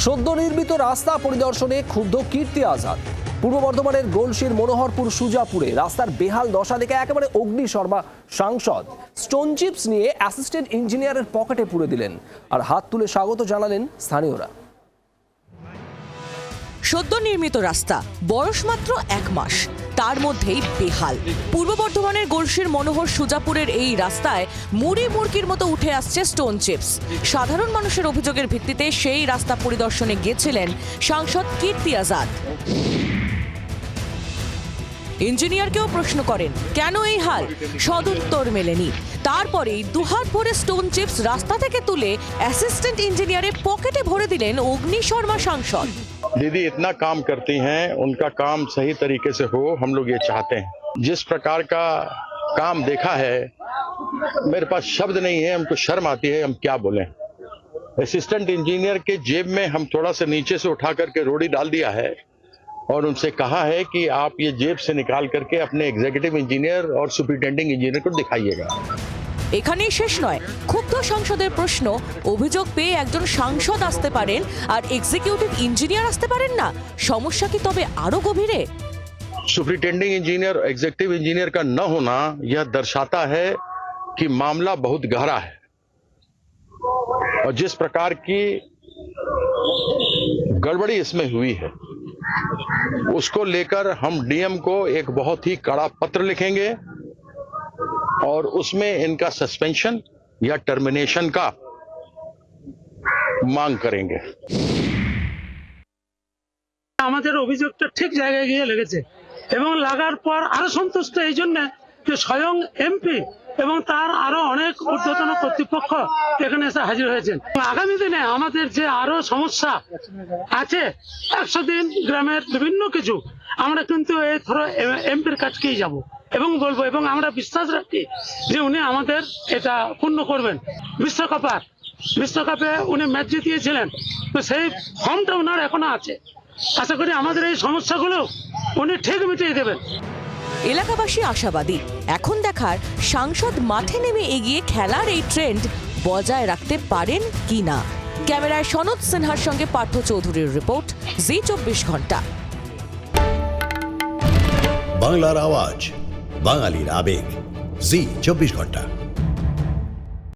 সদ্য নির্মিত রাস্তা পরিদর্শনে ক্ষুব্ধ কীর্তি আজাদ। পূর্ব বর্ধমানের গলসির মনোহরপুর সুজাপুরে রাস্তার বেহাল দশা দেখে একেবারে অগ্নিশর্মা সাংসদ স্টোন চিপস নিয়ে অ্যাসিস্ট্যান্ট ইঞ্জিনিয়ারের পকেটে পুরে দিলেন আর হাত তুলে স্বাগত জানালেন স্থানীয়রা। সদ্য নির্মিত রাস্তা, বয়স মাত্র 1 মাস, তার মধ্যেই বেহাল। পূর্ব বর্ধমানের গলসির মনোহর সুজাপুরের এই রাস্তায় মুড়ি মুড়কির মতো উঠে আসছে স্টোন চিপস। সাধারণ মানুষের অভিযোগের ভিত্তিতে সেই রাস্তা পরিদর্শনে গিয়েছিলেন সাংসদ কীর্তি আজাদ। ইঞ্জিনিয়ারকেও প্রশ্ন করেন কেন এই হাল, সদুত্তর মেলেনি। তারপরেই দুহাত ভরে স্টোন চিপস রাস্তা থেকে তুলে অ্যাসিস্ট্যান্ট ইঞ্জিনিয়ারের পকেটে ভরে দিলেন অগ্নিশর্মা সাংসদ। दीदी इतना काम करती हैं, उनका काम सही तरीके से हो, हम लोग ये चाहते हैं। जिस प्रकार का काम देखा है, मेरे पास शब्द नहीं है, हमको शर्म आती है, हम क्या बोलें। असिस्टेंट इंजीनियर के जेब में हम थोड़ा सा नीचे से उठा करके रोड़ी डाल दिया है और उनसे कहा है कि आप ये जेब से निकाल करके अपने एग्जीक्यूटिव इंजीनियर और सुपरिटेंडिंग इंजीनियर को दिखाइएगा। এখানেই শেষ নয়, ক্ষুব্ধ সাংসদের প্রশ্ন, অভিযোগ পেয়ে একজন সাংসদ আসতে পারেন আর এক্সিকিউটিভ ইঞ্জিনিয়ার আসতে পারেন না, সমস্যা কি তবে আরো গভীরে? सुपरिटेंडिंग इंजीनियर एग्जीक्यूटिव इंजीनियर का न होना यह दर्शाता है कि मामला बहुत गहरा है और जिस प्रकार की गड़बड़ी इसमें हुई है उसको लेकर हम डीएम को एक बहुत ही कड़ा पत्र लिखेंगे और उसमें इनका सस्पेंशन या टर्मिनेशन का मांग करेंगे। আমাদের অভিযোগটা ঠিক জায়গায় গিয়ে লেগেছে এবং লাগার পর আরো সন্তুষ্ট এই জন্য যে স্বয়ং এমপি এবং তার আরো অনেক ঊর্ধ্বতন কর্তৃপক্ষ এখানে এসে হাজির হয়েছেন। আগামী দিনে আমাদের যে আরো সমস্যা আছে 100 দিন গ্রামের বিভিন্ন কিছু, আমরা কিন্তু এই ধরো এমপির কাছকেই যাব এবং বলবো এবং আমরা বিশ্বাস রাখি যে উনি আমাদের এটা পূর্ণ করবেন। বিশ্বকাপে উনি ম্যাচ জিতিয়েছিলেন, তো সেই ফর্মটা ওনার এখনো আছে। আশা করি আমাদের এই সমস্যাগুলো উনি ঠিক মিটিয়ে দেবেন। এলাকাবাসী আশাবাদী। এখন দেখার সাংসদ মাঠে নেমে এগিয়ে খেলার এই ট্রেন্ড বজায় রাখতে পারেন কিনা। ক্যামেরায় সনদ সিনহার সঙ্গে পার্থ চৌধুরীর রিপোর্ট, জি 24 ঘন্টা। বাংলার আওয়াজ, বাঙালির আবেগ, জি 24 ঘন্টা।